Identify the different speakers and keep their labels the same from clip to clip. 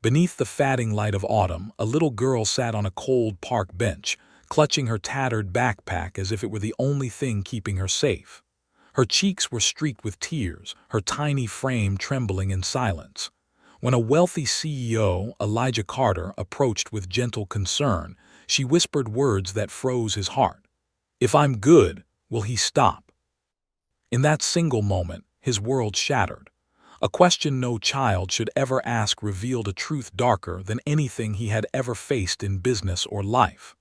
Speaker 1: Beneath the fading light of autumn, a little girl sat on a cold park bench, clutching her tattered backpack as if it were the only thing keeping her safe. Her cheeks were streaked with tears, her tiny frame trembling in silence. When a wealthy CEO, Elijah Carter, approached with gentle concern, she whispered words that froze his heart. "If I'm good, will he stop?" In that single moment, his world shattered. A question no child should ever ask revealed a truth darker than anything he had ever faced in business or life.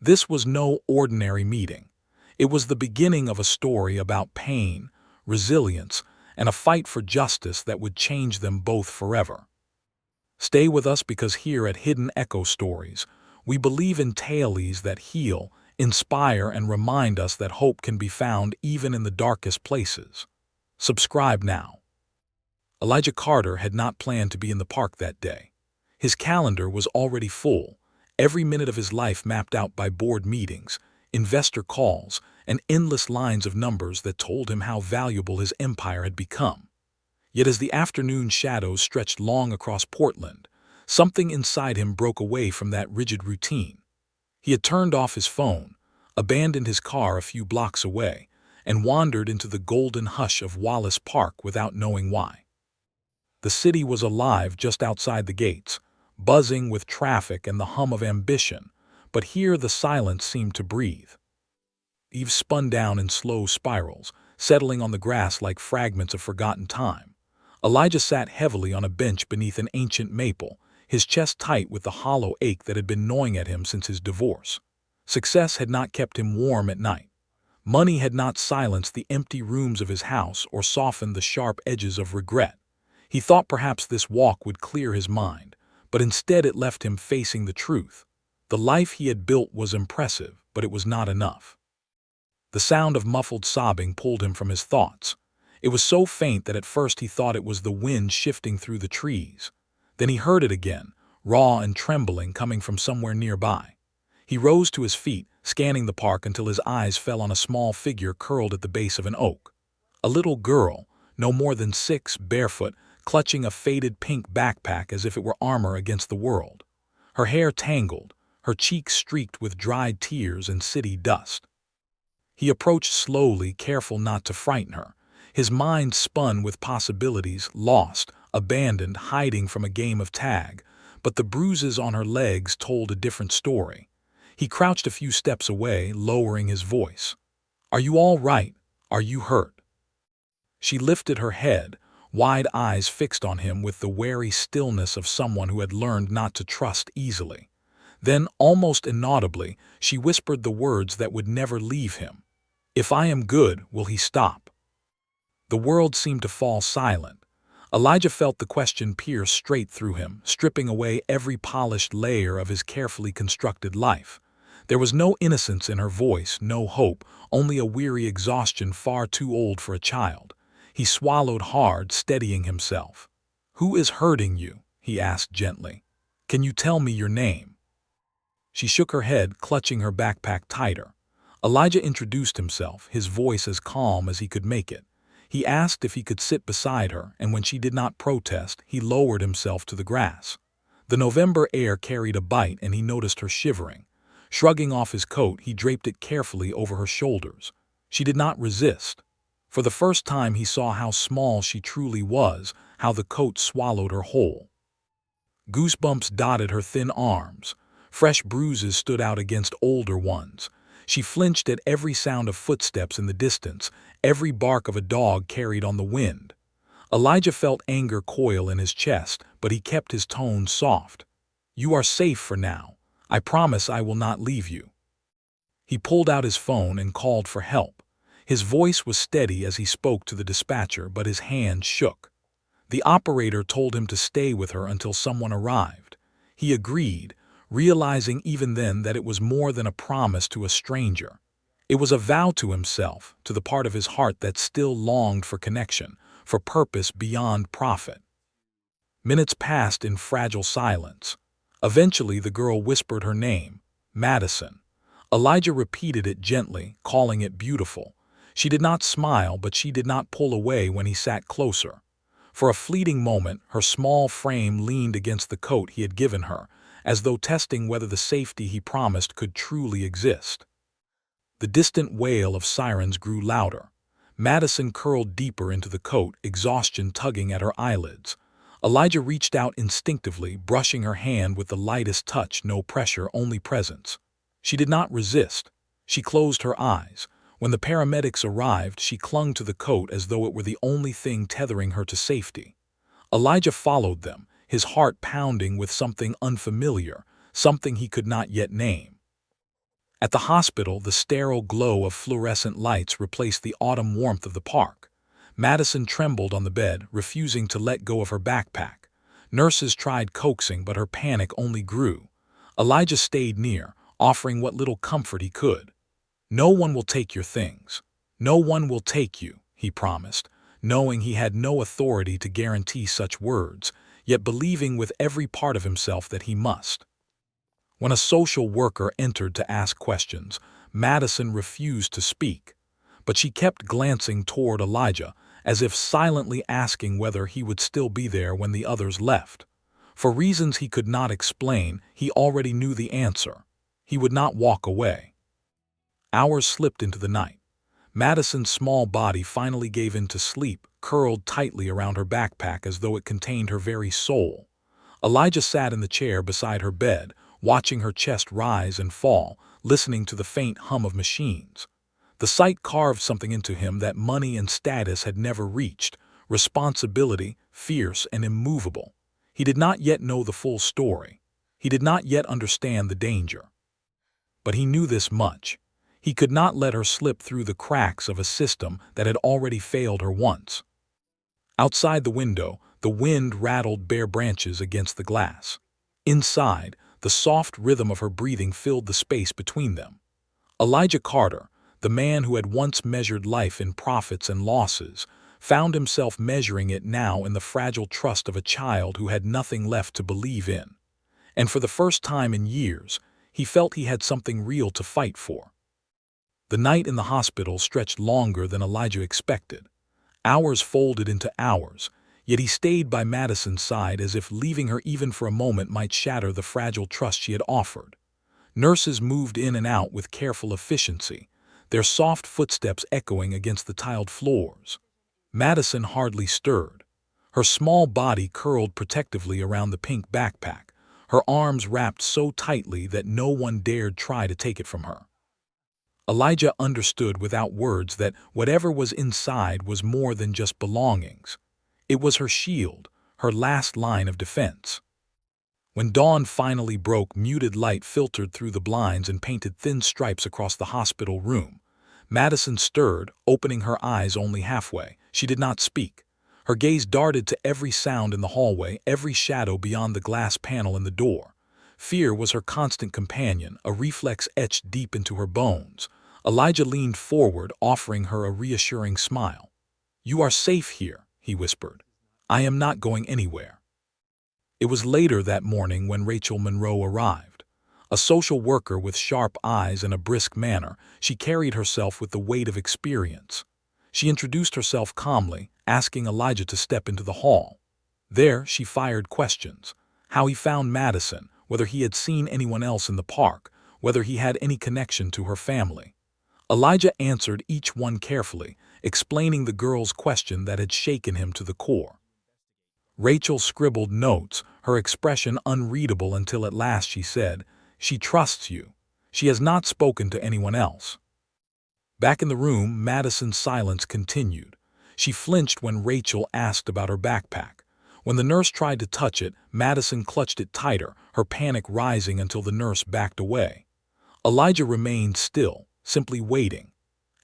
Speaker 1: This was no ordinary meeting. It was the beginning of a story about pain, resilience, and a fight for justice that would change them both forever. Stay with us because here at Hidden Echo Stories, we believe in tales that heal, inspire, and remind us that hope can be found even in the darkest places. Subscribe now. Elijah Carter had not planned to be in the park that day. His calendar was already full, every minute of his life mapped out by board meetings, investor calls, and endless lines of numbers that told him how valuable his empire had become. Yet as the afternoon shadows stretched long across Portland, something inside him broke away from that rigid routine. He had turned off his phone, abandoned his car a few blocks away, and wandered into the golden hush of Wallace Park without knowing why. The city was alive just outside the gates, buzzing with traffic and the hum of ambition, but here the silence seemed to breathe. Leaves spun down in slow spirals, settling on the grass like fragments of forgotten time. Elijah sat heavily on a bench beneath an ancient maple, his chest tight with the hollow ache that had been gnawing at him since his divorce. Success had not kept him warm at night. Money had not silenced the empty rooms of his house or softened the sharp edges of regret. He thought perhaps this walk would clear his mind, but instead it left him facing the truth. The life he had built was impressive, but it was not enough. The sound of muffled sobbing pulled him from his thoughts. It was so faint that at first he thought it was the wind shifting through the trees. Then he heard it again, raw and trembling, coming from somewhere nearby. He rose to his feet, scanning the park until his eyes fell on a small figure curled at the base of an oak. A little girl, no more than 6, barefoot, clutching a faded pink backpack as if it were armor against the world. Her hair tangled, her cheeks streaked with dried tears and city dust. He approached slowly, careful not to frighten her. His mind spun with possibilities, lost, abandoned, hiding from a game of tag, but the bruises on her legs told a different story. He crouched a few steps away, lowering his voice. "Are you all right? Are you hurt?" She lifted her head, wide eyes fixed on him with the wary stillness of someone who had learned not to trust easily. Then, almost inaudibly, she whispered the words that would never leave him. "If I am good, will he stop?" The world seemed to fall silent. Elijah felt the question pierce straight through him, stripping away every polished layer of his carefully constructed life. There was no innocence in her voice, no hope, only a weary exhaustion far too old for a child. He swallowed hard, steadying himself. "Who is hurting you?" he asked gently. "Can you tell me your name?" She shook her head, clutching her backpack tighter. Elijah introduced himself, his voice as calm as he could make it. He asked if he could sit beside her, and when she did not protest, he lowered himself to the grass. The November air carried a bite, and he noticed her shivering. Shrugging off his coat, he draped it carefully over her shoulders. She did not resist. For the first time he saw how small she truly was, how the coat swallowed her whole. Goosebumps dotted her thin arms. Fresh bruises stood out against older ones. She flinched at every sound of footsteps in the distance, every bark of a dog carried on the wind. Elijah felt anger coil in his chest, but he kept his tone soft. "You are safe for now. I promise I will not leave you." He pulled out his phone and called for help. His voice was steady as he spoke to the dispatcher, but his hand shook. The operator told him to stay with her until someone arrived. He agreed, realizing even then that it was more than a promise to a stranger. It was a vow to himself, to the part of his heart that still longed for connection, for purpose beyond profit. Minutes passed in fragile silence. Eventually the girl whispered her name, Madison. Elijah repeated it gently, calling it beautiful. She did not smile, but she did not pull away when he sat closer. For a fleeting moment, her small frame leaned against the coat he had given her, as though testing whether the safety he promised could truly exist. The distant wail of sirens grew louder. Madison curled deeper into the coat, exhaustion tugging at her eyelids. Elijah reached out instinctively, brushing her hand with the lightest touch, no pressure, only presence. She did not resist. She closed her eyes. When the paramedics arrived, she clung to the coat as though it were the only thing tethering her to safety. Elijah followed them, his heart pounding with something unfamiliar, something he could not yet name. At the hospital, the sterile glow of fluorescent lights replaced the autumn warmth of the park. Madison trembled on the bed, refusing to let go of her backpack. Nurses tried coaxing, but her panic only grew. Elijah stayed near, offering what little comfort he could. "No one will take your things. No one will take you," he promised, knowing he had no authority to guarantee such words, yet believing with every part of himself that he must. When a social worker entered to ask questions, Madison refused to speak, but she kept glancing toward Elijah, as if silently asking whether he would still be there when the others left. For reasons he could not explain, he already knew the answer. He would not walk away. Hours slipped into the night. Madison's small body finally gave in to sleep, curled tightly around her backpack as though it contained her very soul. Elijah sat in the chair beside her bed, watching her chest rise and fall, listening to the faint hum of machines. The sight carved something into him that money and status had never reached: responsibility, fierce and immovable. He did not yet know the full story. He did not yet understand the danger. But he knew this much: he could not let her slip through the cracks of a system that had already failed her once. Outside the window, the wind rattled bare branches against the glass. Inside, the soft rhythm of her breathing filled the space between them. Elijah Carter, the man who had once measured life in profits and losses, found himself measuring it now in the fragile trust of a child who had nothing left to believe in. And for the first time in years, he felt he had something real to fight for. The night in the hospital stretched longer than Elijah expected. Hours folded into hours, yet he stayed by Madison's side as if leaving her even for a moment might shatter the fragile trust she had offered. Nurses moved in and out with careful efficiency, their soft footsteps echoing against the tiled floors. Madison hardly stirred. Her small body curled protectively around the pink backpack, her arms wrapped so tightly that no one dared try to take it from her. Elijah understood without words that whatever was inside was more than just belongings. It was her shield, her last line of defense. When dawn finally broke, muted light filtered through the blinds and painted thin stripes across the hospital room. Madison stirred, opening her eyes only halfway. She did not speak. Her gaze darted to every sound in the hallway, every shadow beyond the glass panel in the door. Fear was her constant companion, a reflex etched deep into her bones. Elijah leaned forward, offering her a reassuring smile. "You are safe here," he whispered. "I am not going anywhere." It was later that morning when Rachel Monroe arrived. A social worker with sharp eyes and a brisk manner, she carried herself with the weight of experience. She introduced herself calmly, asking Elijah to step into the hall. There, she fired questions: how he found Madison, whether he had seen anyone else in the park, whether he had any connection to her family. Elijah answered each one carefully, explaining the girl's question that had shaken him to the core. Rachel scribbled notes, her expression unreadable until at last she said, "She trusts you. She has not spoken to anyone else." Back in the room, Madison's silence continued. She flinched when Rachel asked about her backpack. When the nurse tried to touch it, Madison clutched it tighter, her panic rising until the nurse backed away. Elijah remained still, simply waiting.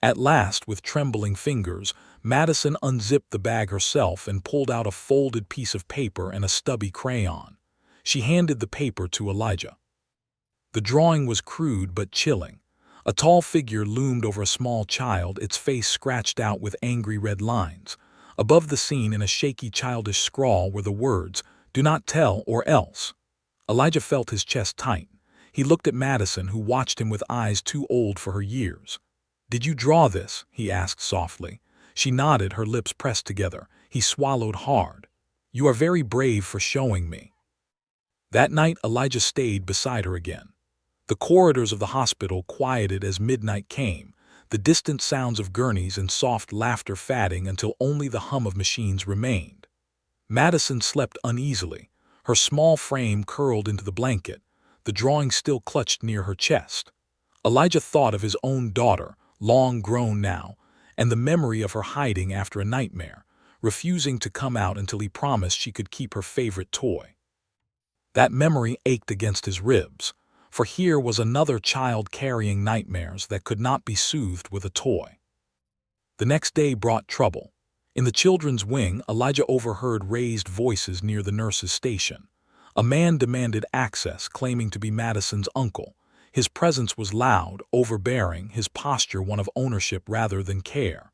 Speaker 1: At last, with trembling fingers, Madison unzipped the bag herself and pulled out a folded piece of paper and a stubby crayon. She handed the paper to Elijah. The drawing was crude but chilling. A tall figure loomed over a small child, its face scratched out with angry red lines. Above the scene, in a shaky childish scrawl, were the words, "Do not tell or else." Elijah felt his chest tighten. He looked at Madison, who watched him with eyes too old for her years. "Did you draw this?" he asked softly. She nodded, her lips pressed together. He swallowed hard. "You are very brave for showing me." That night, Elijah stayed beside her again. The corridors of the hospital quieted as midnight came, the distant sounds of gurneys and soft laughter fading until only the hum of machines remained. Madison slept uneasily, her small frame curled into the blanket, the drawing still clutched near her chest. Elijah thought of his own daughter, long grown now, and the memory of her hiding after a nightmare, refusing to come out until he promised she could keep her favorite toy. That memory ached against his ribs, for here was another child carrying nightmares that could not be soothed with a toy. The next day brought trouble. In the children's wing, Elijah overheard raised voices near the nurse's station. A man demanded access, claiming to be Madison's uncle. His presence was loud, overbearing, his posture one of ownership rather than care.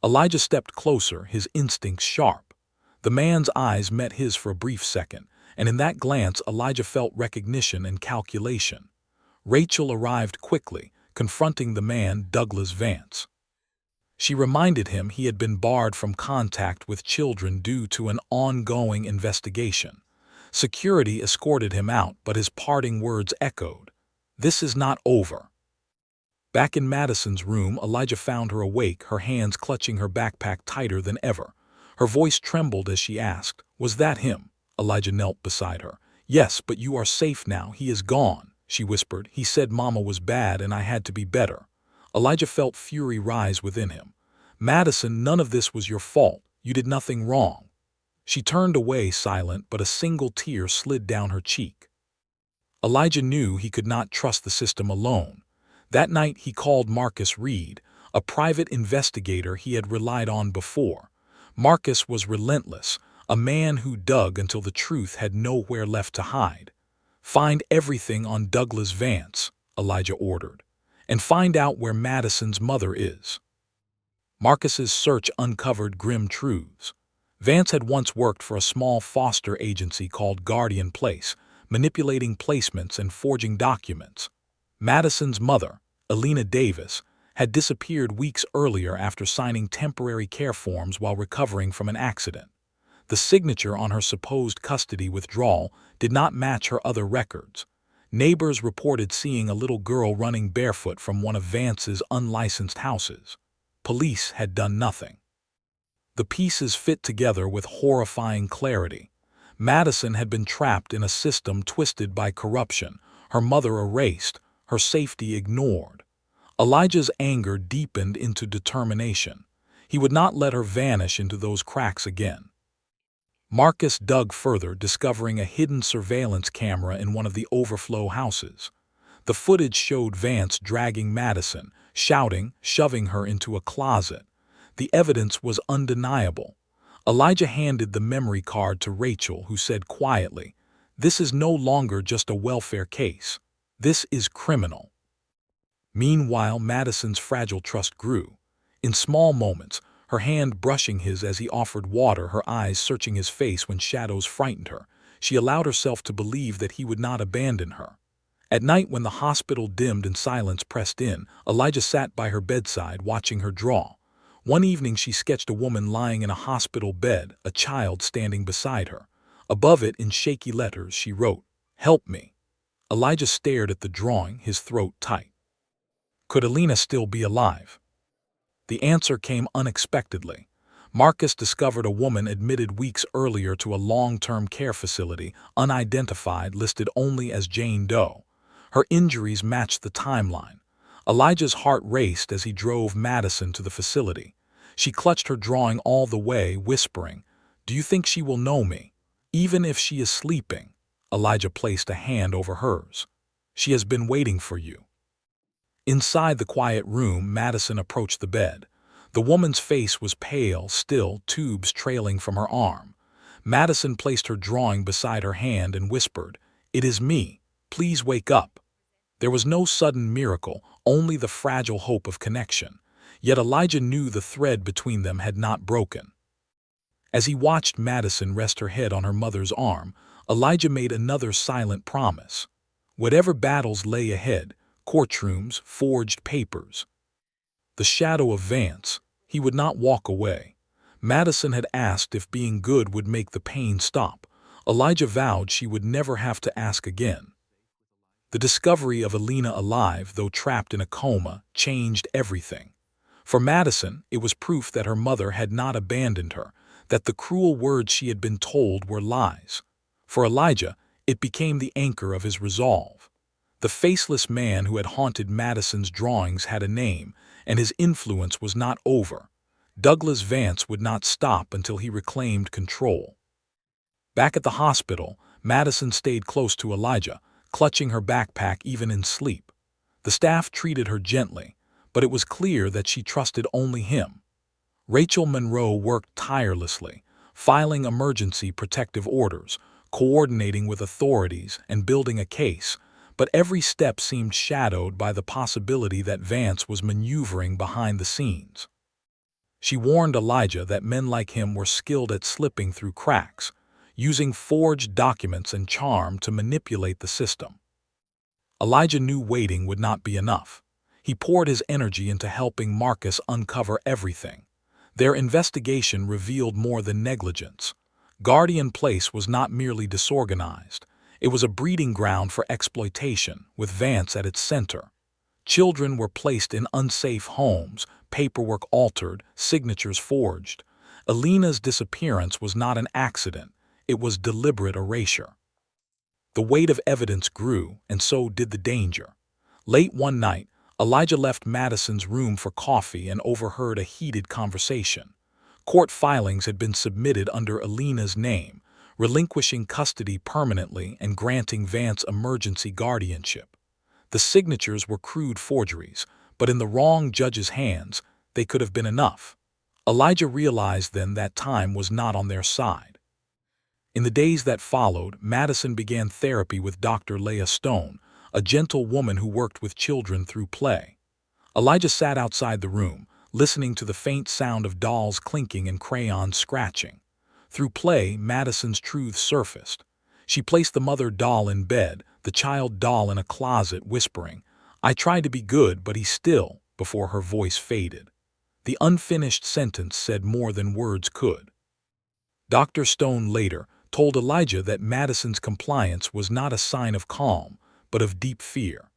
Speaker 1: Elijah stepped closer, his instincts sharp. The man's eyes met his for a brief second, and in that glance Elijah felt recognition and calculation. Rachel arrived quickly, confronting the man, Douglas Vance. She reminded him he had been barred from contact with children due to an ongoing investigation. Security escorted him out, but his parting words echoed, "This is not over." Back in Madison's room, Elijah found her awake, her hands clutching her backpack tighter than ever. Her voice trembled as she asked, "Was that him?" Elijah knelt beside her. "Yes, but you are safe now. He is gone," she whispered. "He said Mama was bad and I had to be better." Elijah felt fury rise within him. "Madison, none of this was your fault. You did nothing wrong." She turned away silent, but a single tear slid down her cheek. Elijah knew he could not trust the system alone. That night he called Marcus Reed, a private investigator he had relied on before. Marcus was relentless, a man who dug until the truth had nowhere left to hide. "Find everything on Douglas Vance," Elijah ordered, "and find out where Madison's mother is." Marcus's search uncovered grim truths. Vance had once worked for a small foster agency called Guardian Place, manipulating placements and forging documents. Madison's mother, Elena Davis, had disappeared weeks earlier after signing temporary care forms while recovering from an accident. The signature on her supposed custody withdrawal did not match her other records. Neighbors reported seeing a little girl running barefoot from one of Vance's unlicensed houses. Police had done nothing. The pieces fit together with horrifying clarity. Madison had been trapped in a system twisted by corruption, her mother erased, her safety ignored. Elijah's anger deepened into determination. He would not let her vanish into those cracks again. Marcus dug further, discovering a hidden surveillance camera in one of the overflow houses. The footage showed Vance dragging Madison, shouting, shoving her into a closet. The evidence was undeniable. Elijah handed the memory card to Rachel, who said quietly, "This is no longer just a welfare case. This is criminal." Meanwhile, Madison's fragile trust grew. In small moments, her hand brushing his as he offered water, her eyes searching his face when shadows frightened her, she allowed herself to believe that he would not abandon her. At night, when the hospital dimmed and silence pressed in, Elijah sat by her bedside watching her draw. One evening she sketched a woman lying in a hospital bed, a child standing beside her. Above it, in shaky letters, she wrote, "Help me." Elijah stared at the drawing, his throat tight. Could Elena still be alive? The answer came unexpectedly. Marcus discovered a woman admitted weeks earlier to a long-term care facility, unidentified, listed only as Jane Doe. Her injuries matched the timeline. Elijah's heart raced as he drove Madison to the facility. She clutched her drawing all the way, whispering, "Do you think she will know me? Even if she is sleeping." Elijah placed a hand over hers. "She has been waiting for you." Inside the quiet room, Madison approached the bed. The woman's face was pale, still, tubes trailing from her arm. Madison placed her drawing beside her hand and whispered, "It is me. Please wake up." There was no sudden miracle, only the fragile hope of connection. Yet Elijah knew the thread between them had not broken. As he watched Madison rest her head on her mother's arm, Elijah made another silent promise. Whatever battles lay ahead, courtrooms, forged papers, the shadow of Vance, he would not walk away. Madison had asked if being good would make the pain stop. Elijah vowed she would never have to ask again. The discovery of Alina alive, though trapped in a coma, changed everything. For Madison, it was proof that her mother had not abandoned her, that the cruel words she had been told were lies. For Elijah, it became the anchor of his resolve. The faceless man who had haunted Madison's drawings had a name, and his influence was not over. Douglas Vance would not stop until he reclaimed control. Back at the hospital, Madison stayed close to Elijah, clutching her backpack even in sleep. The staff treated her gently, but it was clear that she trusted only him. Rachel Monroe worked tirelessly, filing emergency protective orders, coordinating with authorities, and building a case, but every step seemed shadowed by the possibility that Vance was maneuvering behind the scenes. She warned Elijah that men like him were skilled at slipping through cracks, using forged documents and charm to manipulate the system. Elijah knew waiting would not be enough. He poured his energy into helping Marcus uncover everything. Their investigation revealed more than negligence. Guardian Place was not merely disorganized. It was a breeding ground for exploitation, with Vance at its center. Children were placed in unsafe homes, paperwork altered, signatures forged. Alina's disappearance was not an accident. It was deliberate erasure. The weight of evidence grew, and so did the danger. Late one night, Elijah left Madison's room for coffee and overheard a heated conversation. Court filings had been submitted under Alina's name, relinquishing custody permanently and granting Vance emergency guardianship. The signatures were crude forgeries, but in the wrong judge's hands, they could have been enough. Elijah realized then that time was not on their side. In the days that followed, Madison began therapy with Dr. Leah Stone, a gentle woman who worked with children through play. Elijah sat outside the room, listening to the faint sound of dolls clinking and crayons scratching. Through play, Madison's truth surfaced. She placed the mother doll in bed, the child doll in a closet, whispering, "I tried to be good, but he's still," before her voice faded. The unfinished sentence said more than words could. Dr. Stone later told Elijah that Madison's compliance was not a sign of calm, but of deep fear.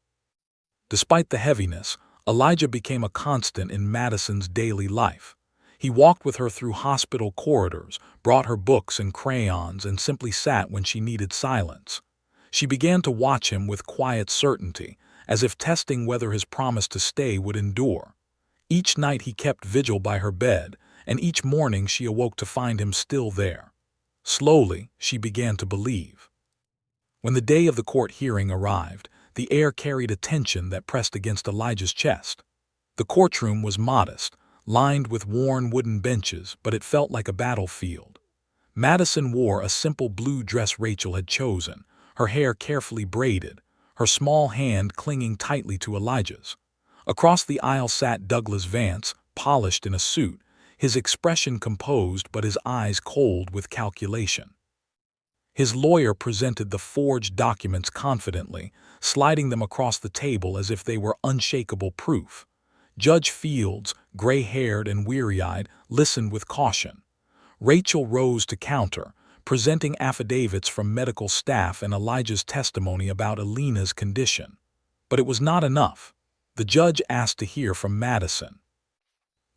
Speaker 1: Despite the heaviness, Elijah became a constant in Madison's daily life. He walked with her through hospital corridors, brought her books and crayons, and simply sat when she needed silence. She began to watch him with quiet certainty, as if testing whether his promise to stay would endure. Each night he kept vigil by her bed, and each morning she awoke to find him still there. Slowly, she began to believe. When the day of the court hearing arrived, the air carried a tension that pressed against Elijah's chest. The courtroom was modest, lined with worn wooden benches, but it felt like a battlefield. Madison wore a simple blue dress Rachel had chosen, her hair carefully braided, her small hand clinging tightly to Elijah's. Across the aisle sat Douglas Vance, polished in a suit, his expression composed but his eyes cold with calculation. His lawyer presented the forged documents confidently, sliding them across the table as if they were unshakable proof. Judge Fields, gray-haired and weary-eyed, listened with caution. Rachel rose to counter, presenting affidavits from medical staff and Elijah's testimony about Alina's condition. But it was not enough. The judge asked to hear from Madison.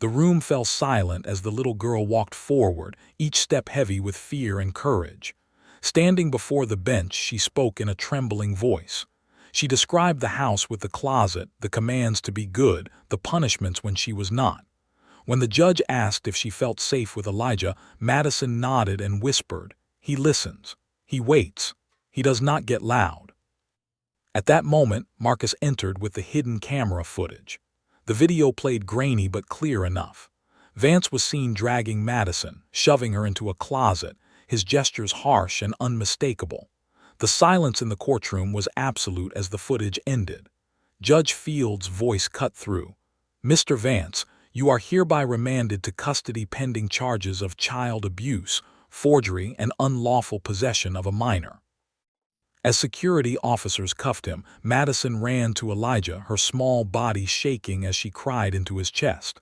Speaker 1: The room fell silent as the little girl walked forward, each step heavy with fear and courage. Standing before the bench, she spoke in a trembling voice. She described the house with the closet, the commands to be good, the punishments when she was not. When the judge asked if she felt safe with Elijah, Madison nodded and whispered, "He listens. He waits. He does not get loud." At that moment, Marcus entered with the hidden camera footage. The video played grainy but clear enough. Vance was seen dragging Madison, shoving her into a closet, his gestures harsh and unmistakable. The silence in the courtroom was absolute as the footage ended. Judge Fields' voice cut through. "Mr. Vance, you are hereby remanded to custody pending charges of child abuse, forgery, and unlawful possession of a minor." As security officers cuffed him, Madison ran to Elijah, her small body shaking as she cried into his chest.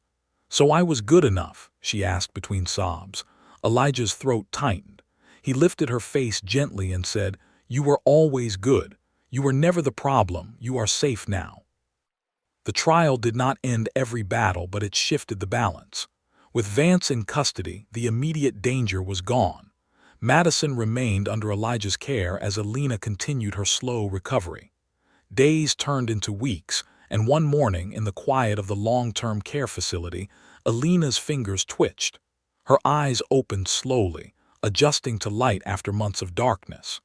Speaker 1: "So I was good enough?" she asked between sobs. Elijah's throat tightened. He lifted her face gently and said, "You were always good. You were never the problem. You are safe now." The trial did not end every battle, but it shifted the balance. With Vance in custody, the immediate danger was gone. Madison remained under Elijah's care as Alina continued her slow recovery. Days turned into weeks, and one morning, in the quiet of the long-term care facility, Alina's fingers twitched. Her eyes opened slowly, adjusting to light after months of darkness.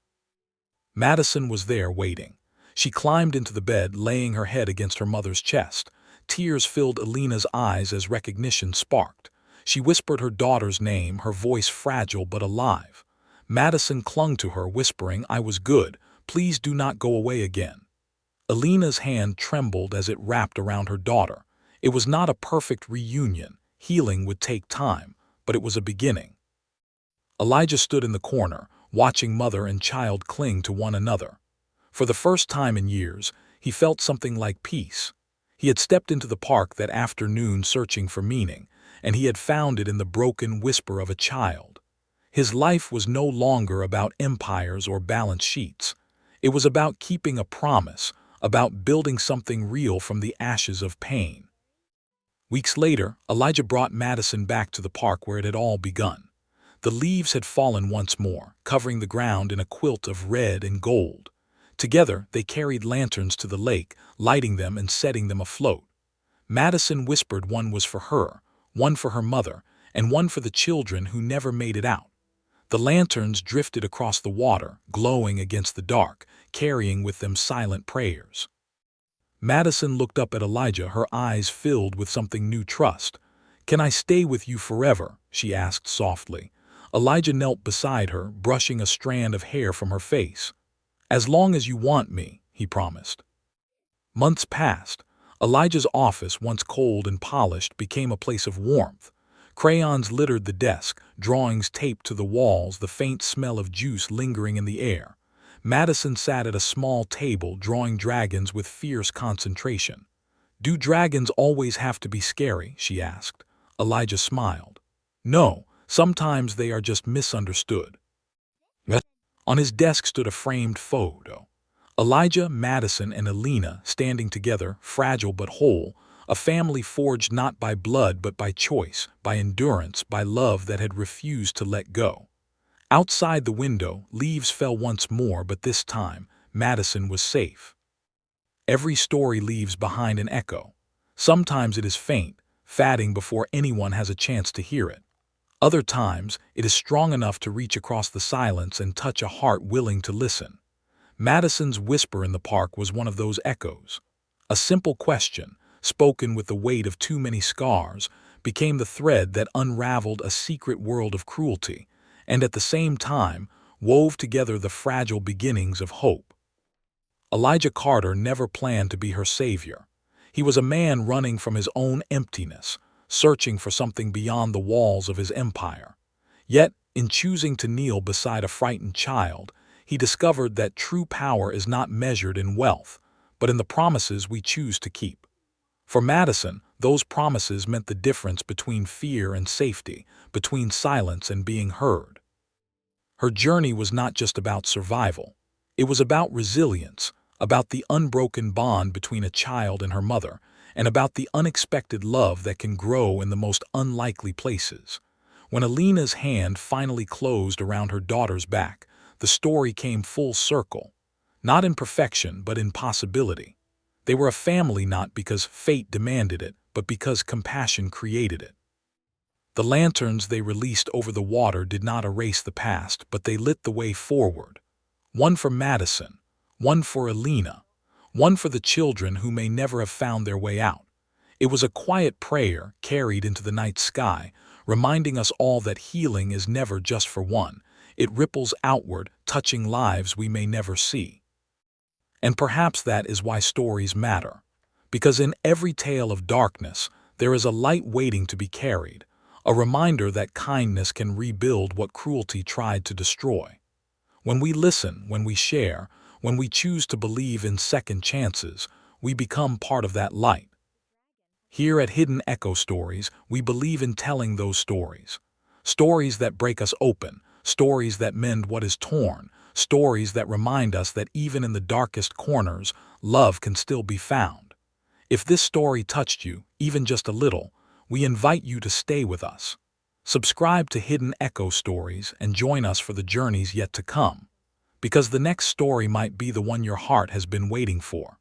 Speaker 1: Madison was there waiting. She climbed into the bed, laying her head against her mother's chest. Tears filled Alina's eyes as recognition sparked. She whispered her daughter's name, her voice fragile but alive. Madison clung to her, whispering, "I was good. Please do not go away again." Alina's hand trembled as it wrapped around her daughter. It was not a perfect reunion. Healing would take time, but it was a beginning. Elijah stood in the corner, watching mother and child cling to one another. For the first time in years, he felt something like peace. He had stepped into the park that afternoon searching for meaning, and he had found it in the broken whisper of a child. His life was no longer about empires or balance sheets. It was about keeping a promise, about building something real from the ashes of pain. Weeks later, Elijah brought Madison back to the park where it had all begun. The leaves had fallen once more, covering the ground in a quilt of red and gold. Together, they carried lanterns to the lake, lighting them and setting them afloat. Madison whispered one was for her, one for her mother, and one for the children who never made it out. The lanterns drifted across the water, glowing against the dark, carrying with them silent prayers. Madison looked up at Elijah, her eyes filled with something new: trust. "Can I stay with you forever?" she asked softly. Elijah knelt beside her, brushing a strand of hair from her face. "As long as you want me," he promised. Months passed. Elijah's office, once cold and polished, became a place of warmth. Crayons littered the desk, drawings taped to the walls, the faint smell of juice lingering in the air. Madison sat at a small table, drawing dragons with fierce concentration. "Do dragons always have to be scary?" she asked. Elijah smiled. "No, sometimes they are just misunderstood." On his desk stood a framed photo. Elijah, Madison, and Alina standing together, fragile but whole, a family forged not by blood but by choice, by endurance, by love that had refused to let go. Outside the window, leaves fell once more, but this time, Madison was safe. Every story leaves behind an echo. Sometimes it is faint, fading before anyone has a chance to hear it. Other times, it is strong enough to reach across the silence and touch a heart willing to listen. Madison's whisper in the park was one of those echoes. A simple question, spoken with the weight of too many scars, became the thread that unraveled a secret world of cruelty, and at the same time, wove together the fragile beginnings of hope. Elijah Carter never planned to be her savior. He was a man running from his own emptiness, searching for something beyond the walls of his empire. Yet, in choosing to kneel beside a frightened child, he discovered that true power is not measured in wealth, but in the promises we choose to keep. For Madison, those promises meant the difference between fear and safety, between silence and being heard. Her journey was not just about survival. It was about resilience, about the unbroken bond between a child and her mother, and about the unexpected love that can grow in the most unlikely places. When Alina's hand finally closed around her daughter's back, the story came full circle. Not in perfection, but in possibility. They were a family not because fate demanded it, but because compassion created it. The lanterns they released over the water did not erase the past, but they lit the way forward. One for Madison, one for Alina, one for the children who may never have found their way out. It was a quiet prayer carried into the night sky, reminding us all that healing is never just for one. It ripples outward, touching lives we may never see. And perhaps that is why stories matter. Because in every tale of darkness, there is a light waiting to be carried, a reminder that kindness can rebuild what cruelty tried to destroy. When we listen, when we share, when we choose to believe in second chances, we become part of that light. Here at Hidden Echo Stories, we believe in telling those stories. Stories that break us open, stories that mend what is torn, stories that remind us that even in the darkest corners, love can still be found. If this story touched you, even just a little, we invite you to stay with us. Subscribe to Hidden Echo Stories and join us for the journeys yet to come, because the next story might be the one your heart has been waiting for.